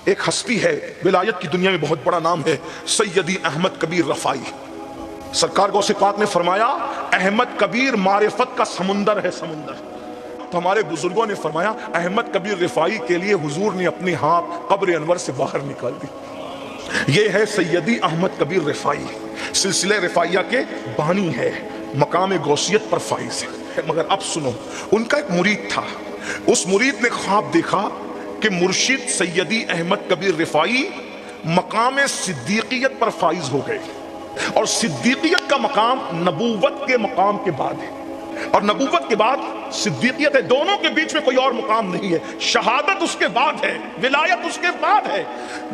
ایک ہستی ہے ولایت کی دنیا میں بہت بڑا نام ہے سیدی احمد کبیر رفاعی. سرکار غوث پاک نے فرمایا احمد کبیر معرفت کا سمندر ہے سمندر. تو ہمارے بزرگوں نے فرمایا احمد کبیر رفاعی کے لیے حضور نے اپنے ہاتھ قبر انور سے باہر نکال دی. یہ ہے سیدی احمد کبیر رفاعی, سلسلہ رفاعیہ کے بانی ہے, مقام غوثیت پر فائز ہے. مگر اب سنو, ان کا ایک مرید تھا, اس مرید نے خواب دیکھا کہ مرشد سیدی احمد کبیر رفاعی مقام صدیقیت پر فائز ہو گئے, اور صدیقیت کا مقام نبوت کے مقام کے بعد ہے, اور نبوت کے بعد صدیقیت ہے. دونوں کے بیچ میں کوئی اور مقام نہیں ہے. شہادت اس کے بعد ہے, ولایت اس کے بعد ہے,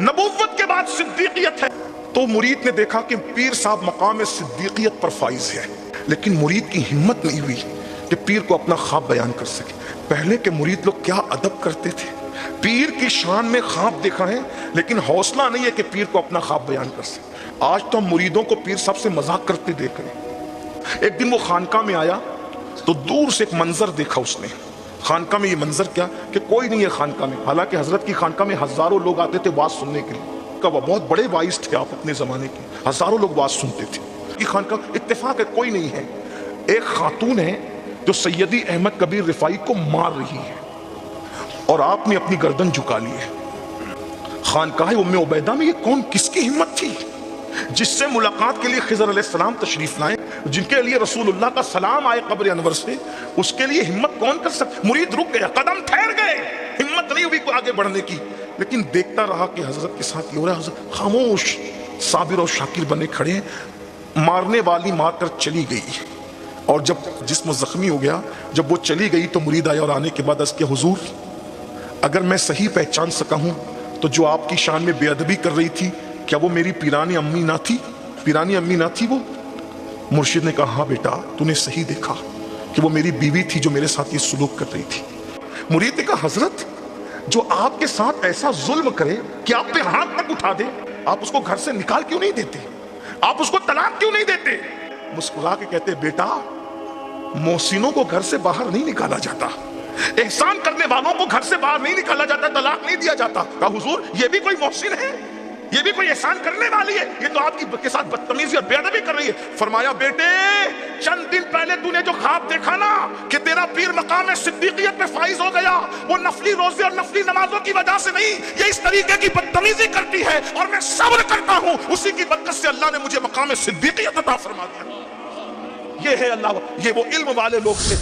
نبوت کے بعد صدیقیت ہے. تو مرید نے دیکھا کہ پیر صاحب مقام صدیقیت پر فائز ہے, لیکن مرید کی ہمت نہیں ہوئی کہ پیر کو اپنا خواب بیان کر سکے. پہلے کے مرید لوگ کیا ادب کرتے تھے, پیر کی شان میں خواب دیکھا ہے لیکن حوصلہ نہیں ہے کہ پیر کو اپنا خواب بیان کر سکے. آج تو ہم مریدوں کو پیر صاحب سے مذاق کرتے دیکھ رہے ہیں. ایک دن وہ خانقاہ میں آیا تو دور سے ایک منظر دیکھا اس نے. خانقاہ میں یہ منظر کیا کہ کوئی نہیں ہے خانقاہ میں, حالانکہ حضرت کی خانقاہ میں ہزاروں لوگ آتے تھے بات سننے کے لیے. وہ بہت بڑے وائز تھے آپ اپنے زمانے کے, ہزاروں لوگ بات سنتے تھے. کی خانقاہ اتفاق ہے کوئی نہیں ہے. ایک خاتون ہے جو سیدی احمد کبیر رفاعی کو مار رہی ہے, اور آپ نے اپنی گردن جھکا لی ہے. خانقاہ ام عبیدہ میں یہ کون, کس کی ہمت تھی جس سے ملاقات کے لیے خضر علیہ السلام تشریف لائے, جن کے لیے رسول اللہ کا سلام آئے قبر انور سے, اس کے لیے ہمت کون کر سکتا. مرید رک گیا, قدم ٹھہر گئے, ہمت نہیں ہوئی کو آگے بڑھنے کی, لیکن دیکھتا رہا کہ حضرت کے ساتھ یہ ہو رہا ہے. حضرت خاموش صابر اور شاکر بنے کھڑے ہیں. مارنے والی مار کر چلی گئی, اور جب جسم زخمی ہو گیا, جب وہ چلی گئی تو مرید آیا, اور آنے کے بعد عرض کیا حضور اگر میں صحیح پہچان سکا ہوں تو جو آپ کی شان میں بے ادبی کر رہی تھی کیا وہ میری پیرانی امی نہ تھی, پیرانی امی نہ تھی وہ. مرشد نے کہا ہاں بیٹا تو نے صحیح دیکھا کہ وہ میری بیوی تھی جو میرے ساتھ یہ سلوک کر رہی تھی. مرید نے کہا حضرت جو آپ کے ساتھ ایسا ظلم کرے کہ آپ پہ ہاتھ تک اٹھا دے, آپ اس کو گھر سے نکال کیوں نہیں دیتے, آپ اس کو طلاق کیوں نہیں دیتے. مسکرا کے کہتے بیٹا محسنوں کو گھر سے باہر نہیں نکالا جاتا, احسان کرنے والوں کو گھر سے باہر نہیں نکالا جاتا, طلاق نہیں دیا جاتا. کہا حضور یہ بھی کوئی محسن ہے, یہ بھی کوئی احسان کرنے والی ہے, یہ تو آپ کی کے ساتھ بدتمیزی اور بے ادبی کر رہی ہے. فرمایا بیٹے چند دن پہلے تو نے جو خواب دیکھا نا کہ تیرا پیر مقام صدیقیت میں فائز ہو گیا, وہ نفلی روزے اور نفلی نمازوں کی وجہ سے نہیں, یہ اس طریقے کی بدتمیزی کرتی ہے اور میں صبر کرتا ہوں, اسی کی برکت سے اللہ نے مجھے مقام صدیقیت عطا فرما دیا. یہ ہے اللہ, یہ وہ علم والے لوگ تھے